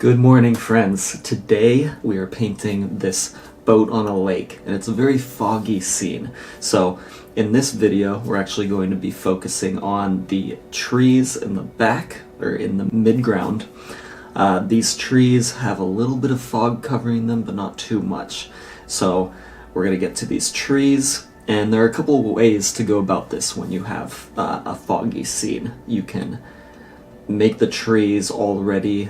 Good morning, friends. Today we are painting this boat on a lake, and it's a very foggy scene. So in this video, we're actually going to be focusing on the trees in the back, or in the mid-ground. These trees have a little bit of fog covering them, but not too much. So we're going to get to these trees, and there are a couple of ways to go about this when you have a foggy scene. You can make the trees already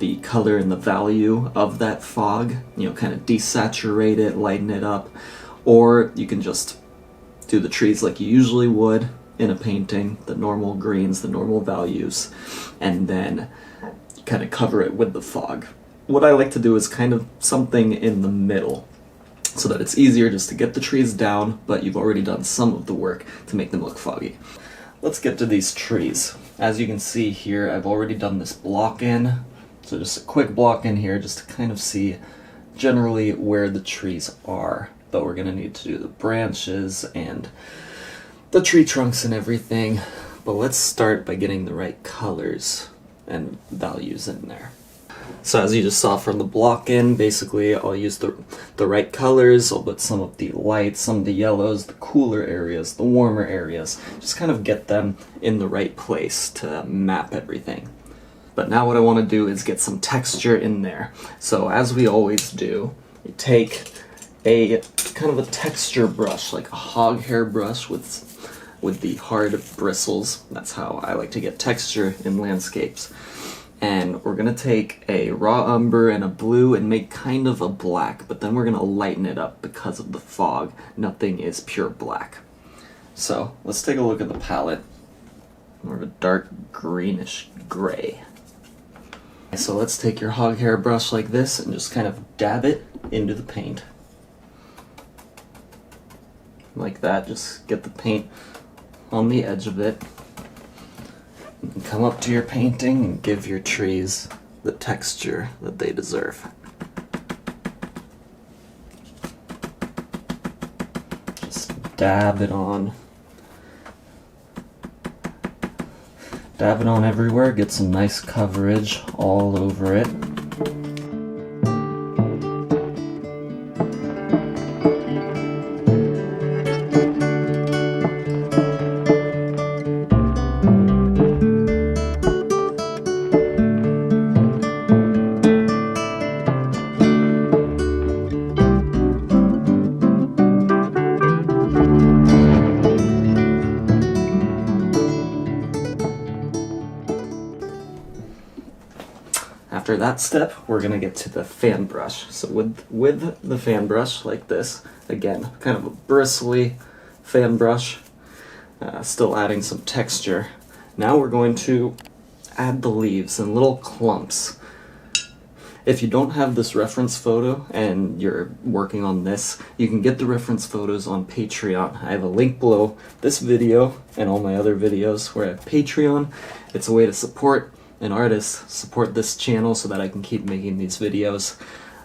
the color and the value of that fog, kind of desaturate it, lighten it up, or you can just do the trees like you usually would in a painting, the normal greens, the normal values, and then kind of cover it with the fog. What I like to do is kind of something in the middle, so that it's easier just to get the trees down, but you've already done some of the work to make them look foggy. Let's get to these trees. As you can see here, I've already done this block in. So just a quick block in here just to kind of see generally where the trees are. But we're going to need to do the branches and the tree trunks and everything. But let's start by getting the right colors and values in there. So as you just saw from the block in, basically I'll use the right colors. I'll put some of the lights, some of the yellows, the cooler areas, the warmer areas. Just kind of get them in the right place to map everything. But now what I want to do is get some texture in there. So as we always do, you take a kind of a texture brush, like a hog hair brush with the hard bristles. That's how I like to get texture in landscapes. And we're going to take a raw umber and a blue and make kind of a black, but then we're going to lighten it up because of the fog. Nothing is pure black. So let's take a look at the palette. More of a dark greenish gray. So let's take your hog hair brush like this and just kind of dab it into the paint. Like that, just get the paint on the edge of it. And come up to your painting and give your trees the texture that they deserve. Just dab it on. Dab it on everywhere, get some nice coverage all over it. After that step, we're going to get to the fan brush. So with the fan brush like this, again, kind of a bristly fan brush, still adding some texture. Now we're going to add the leaves in little clumps. If you don't have this reference photo and you're working on this, you can get the reference photos on Patreon. I have a link below this video and all my other videos where I have Patreon. It's a way to support an artist, support this channel so that I can keep making these videos.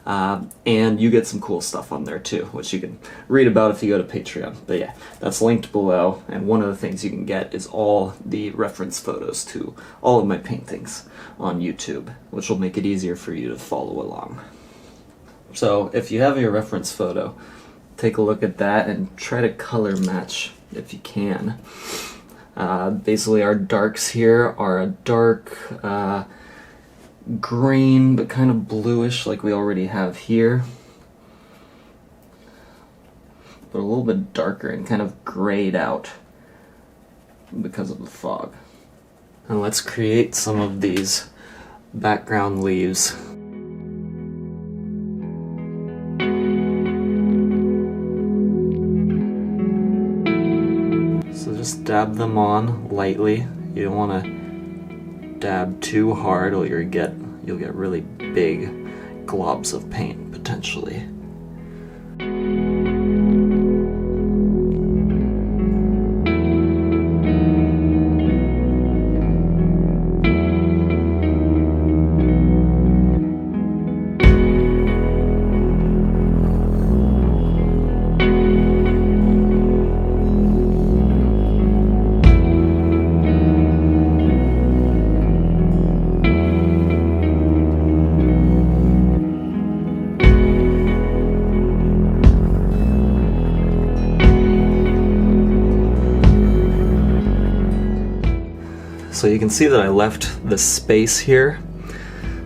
And you get some cool stuff on there too, which you can read about if you go to Patreon. But yeah, that's linked below, and one of the things you can get is all the reference photos to all of my paintings on YouTube, which will make it easier for you to follow along. So if you have your reference photo, take a look at that and try to color match if you can. Basically our darks here are a dark green, but kind of bluish like we already have here. But a little bit darker and kind of grayed out because of the fog. And let's create some of these background leaves. So just dab them on lightly. You don't want to dab too hard or you'll get really big globs of paint potentially. So you can see that I left the space here.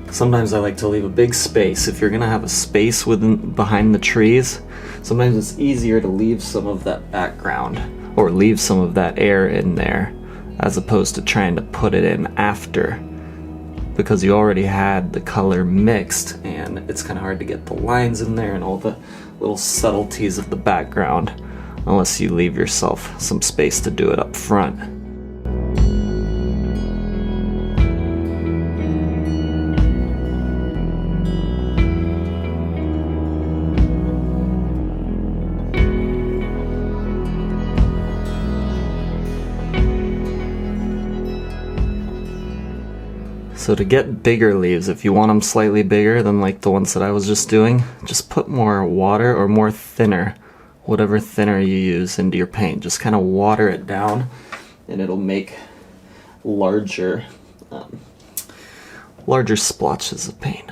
Sometimes I like to leave a big space. If you're gonna have a space behind the trees, sometimes it's easier to leave some of that background or leave some of that air in there as opposed to trying to put it in after, because you already had the color mixed and it's kind of hard to get the lines in there and all the little subtleties of the background unless you leave yourself some space to do it up front. So to get bigger leaves, if you want them slightly bigger than like the ones that I was just doing, just put more water or more thinner, whatever thinner you use, into your paint. Just kind of water it down and it'll make larger splotches of paint.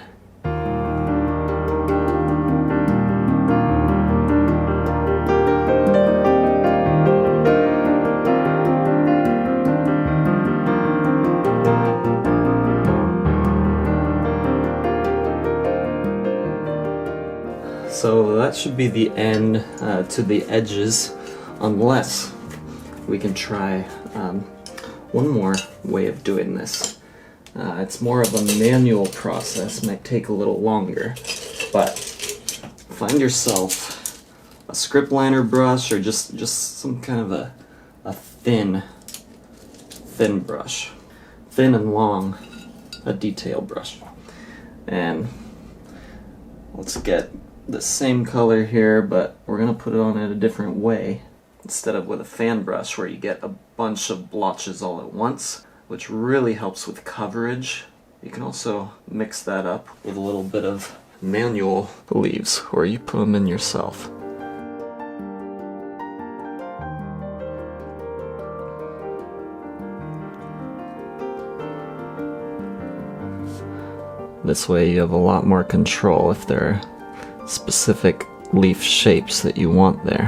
So that should be the end to the edges, unless we can try one more way of doing this. It's more of a manual process, might take a little longer, but find yourself a script liner brush or just some kind of a thin brush, thin and long, a detail brush. And let's get the same color here, but we're gonna put it on in a different way instead of with a fan brush where you get a bunch of blotches all at once, which really helps with coverage. You can also mix that up with a little bit of manual leaves where you put them in yourself. This way you have a lot more control if there are specific leaf shapes that you want there,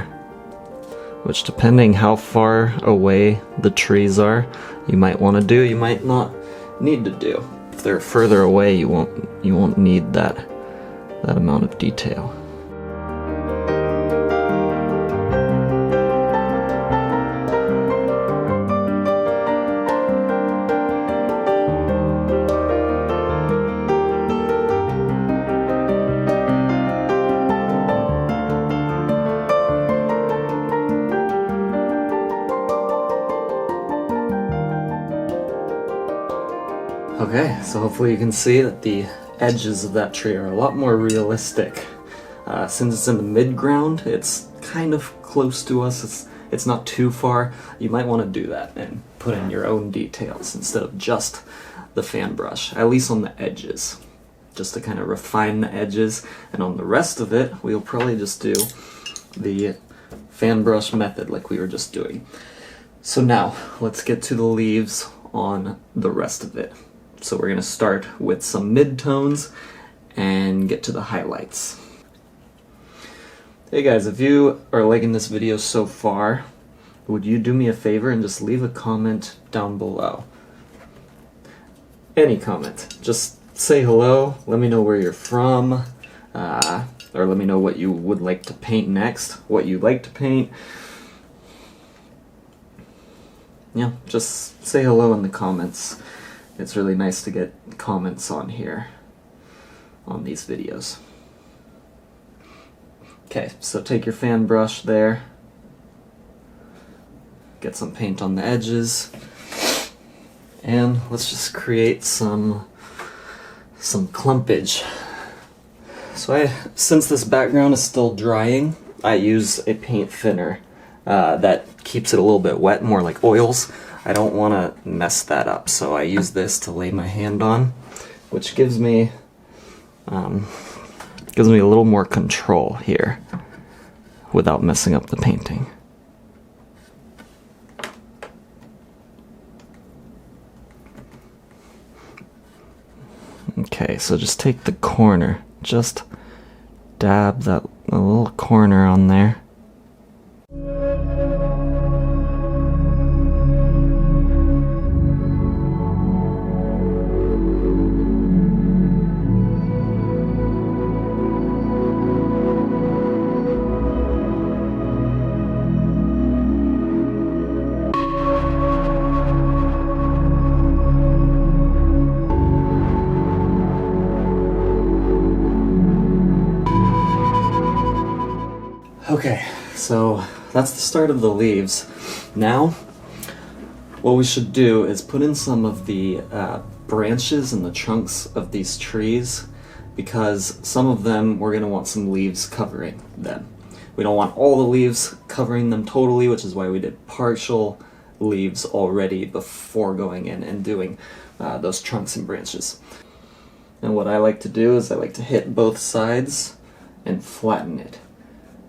which depending how far away the trees are, you might want to do, you might not need to do. If they're further away, you won't need that amount of detail. Okay, so hopefully you can see that the edges of that tree are a lot more realistic. Since it's in the mid-ground, it's kind of close to us, it's not too far. You might want to do that and put in your own details instead of just the fan brush, at least on the edges, just to kind of refine the edges. And on the rest of it, we'll probably just do the fan brush method like we were just doing. So now, let's get to the leaves on the rest of it. So we're going to start with some mid-tones and get to the highlights. Hey guys, if you are liking this video so far, would you do me a favor and just leave a comment down below? Any comment. Just say hello, let me know where you're from, or let me know what you would like to paint next, what you like to paint. Yeah, just say hello in the comments. It's really nice to get comments on here, on these videos. Okay, so take your fan brush there, get some paint on the edges, and let's just create some clumpage. So since this background is still drying, I use a paint thinner that keeps it a little bit wet, more like oils. I don't want to mess that up, so I use this to lay my hand on, which gives me a little more control here without messing up the painting. Okay, so just take the corner, just dab that little corner on there. Okay, so that's the start of the leaves. Now, what we should do is put in some of the branches and the trunks of these trees, because some of them we're going to want some leaves covering them. We don't want all the leaves covering them totally, which is why we did partial leaves already before going in and doing those trunks and branches. And what I like to do is I like to hit both sides and flatten it.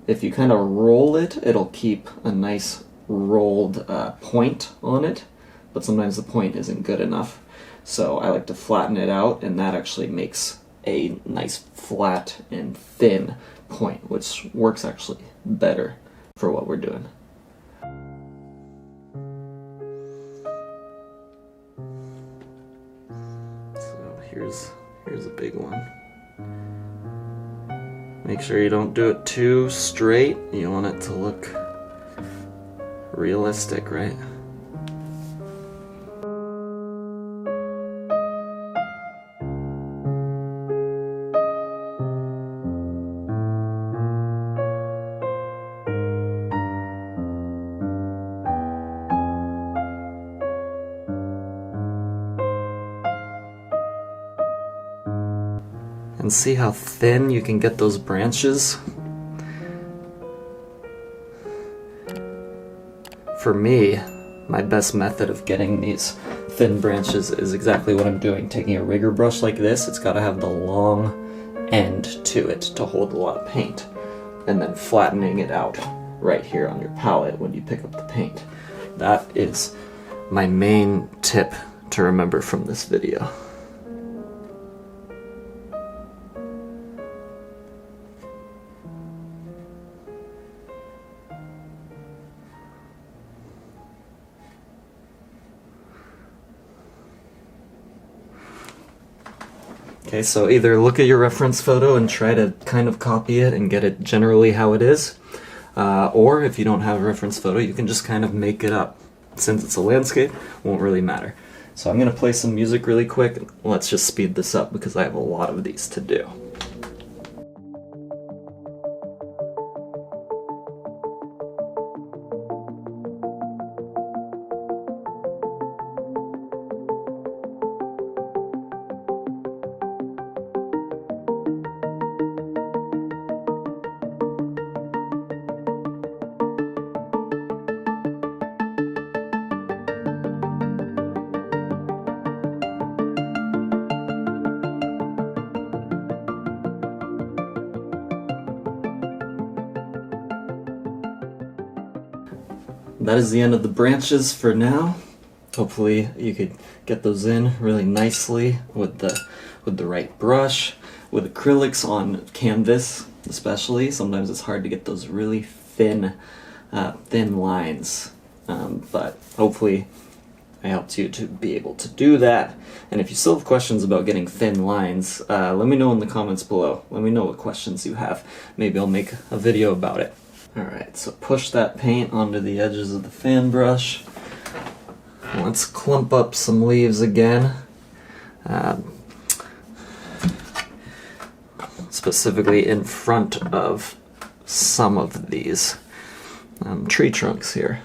If you kind of roll it, it'll keep a nice rolled point on it, but sometimes the point isn't good enough. So I like to flatten it out, and that actually makes a nice flat and thin point, which works actually better for what we're doing. So here's a big one. Make sure you don't do it too straight. You want it to look realistic, right? And see how thin you can get those branches? For me, my best method of getting these thin branches is exactly what I'm doing. Taking a rigger brush like this, it's got to have the long end to it to hold a lot of paint, and then flattening it out right here on your palette when you pick up the paint. That is my main tip to remember from this video. Okay, so either look at your reference photo and try to kind of copy it and get it generally how it is, or if you don't have a reference photo, you can just kind of make it up. Since it's a landscape, it won't really matter. So I'm going to play some music really quick. Let's just speed this up because I have a lot of these to do. That is the end of the branches for now. Hopefully you could get those in really nicely with the right brush. With acrylics on canvas especially, sometimes it's hard to get those really thin lines. But hopefully I helped you to be able to do that. And if you still have questions about getting thin lines, let me know in the comments below. Let me know what questions you have. Maybe I'll make a video about it. Alright, so push that paint onto the edges of the fan brush. Let's clump up some leaves again. Specifically in front of some of these tree trunks here.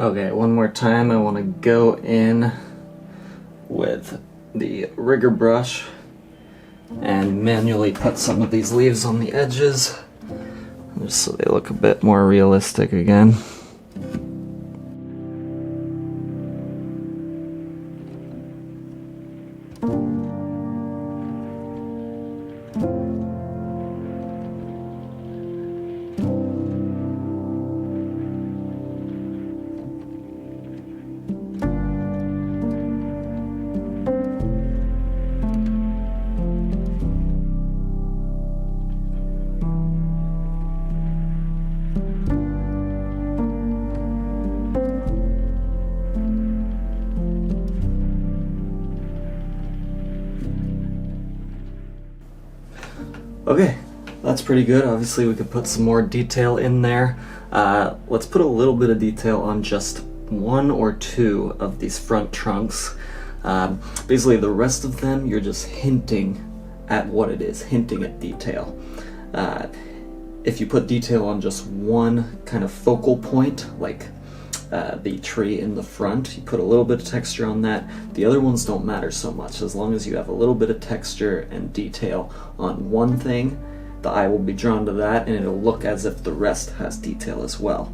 Okay, one more time I want to go in with the rigger brush and manually put some of these leaves on the edges just so they look a bit more realistic again. Okay, that's pretty good. Obviously we could put some more detail in there. Let's put a little bit of detail on just one or two of these front trunks. Basically the rest of them you're just hinting at what it is, hinting at detail. If you put detail on just one kind of focal point, like the tree in the front, you put a little bit of texture on that. The other ones don't matter so much. As long as you have a little bit of texture and detail on one thing, the eye will be drawn to that and it'll look as if the rest has detail as well.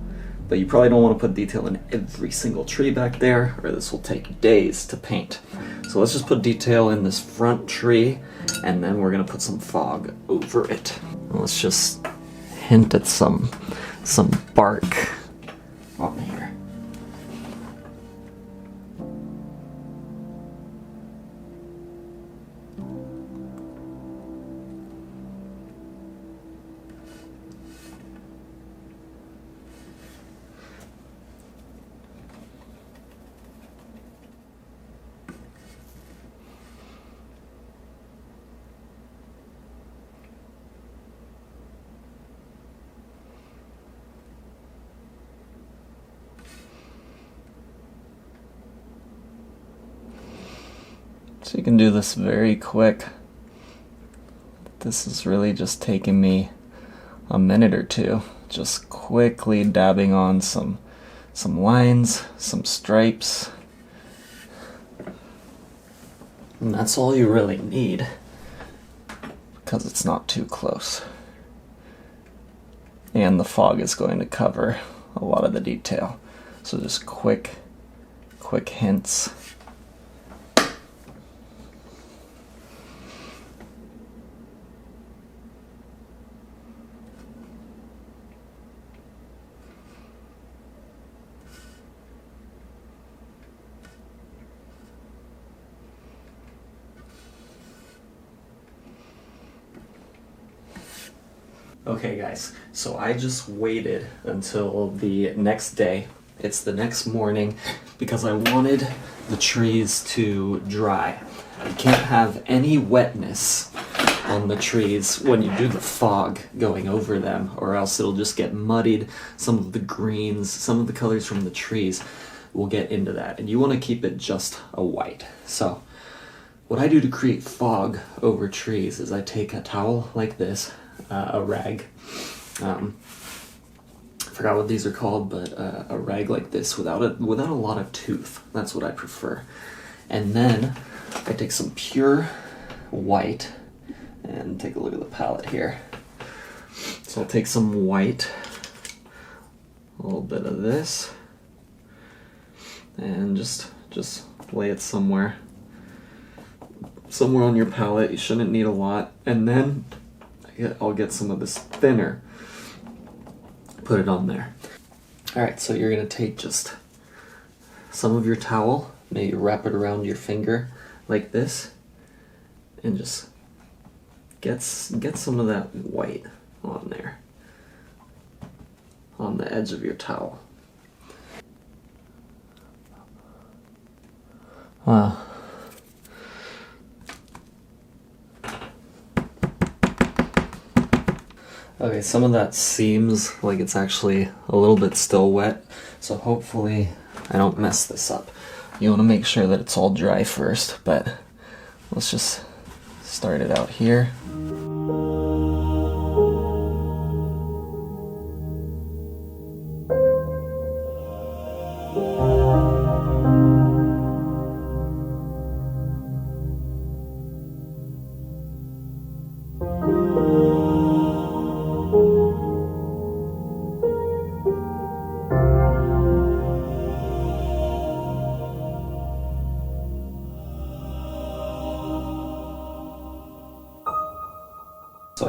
But you probably don't want to put detail in every single tree back there, or this will take days to paint. So let's just put detail in this front tree, and then we're going to put some fog over it. Let's just hint at some bark on here. So you can do this very quick. This is really just taking me a minute or two, just quickly dabbing on some lines, some stripes. And that's all you really need, because it's not too close. And the fog is going to cover a lot of the detail. So just quick hints. Okay guys, so I just waited until the next day. It's the next morning because I wanted the trees to dry. You can't have any wetness on the trees when you do the fog going over them, or else it'll just get muddied. Some of the greens, some of the colors from the trees will get into that, and you want to keep it just a white. So what I do to create fog over trees is I take a towel like this, a rag. I forgot what these are called, but a rag like this without a lot of tooth. That's what I prefer. And then I take some pure white, and take a look at the palette here. So I'll take some white, a little bit of this, and just lay it somewhere on your palette. You shouldn't need a lot. And then I'll get some of this thinner, put it on there. Alright, so you're going to take just some of your towel, maybe wrap it around your finger like this, and just get some of that white on there, on the edge of your towel. Wow. Okay, some of that seems like it's actually a little bit still wet, so hopefully I don't mess this up. You want to make sure that it's all dry first, but let's just start it out here.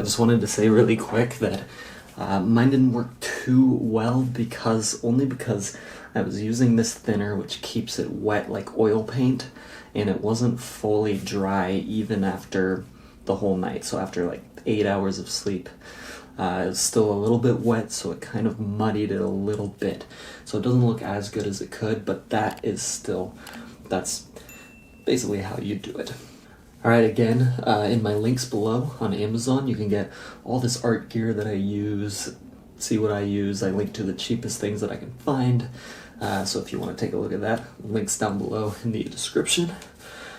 just wanted to say really quick that mine didn't work too well only because I was using this thinner which keeps it wet like oil paint, and it wasn't fully dry even after the whole night. So after like 8 hours of sleep, it was still a little bit wet, so it kind of muddied it a little bit. So it doesn't look as good as it could, but that's basically how you do it. Alright, again, in my links below on Amazon, you can get all this art gear that I use, see what I use. I link to the cheapest things that I can find, so if you want to take a look at that, links down below in the description.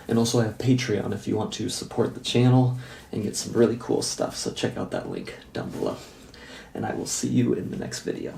And also I have Patreon if you want to support the channel and get some really cool stuff, so check out that link down below. And I will see you in the next video.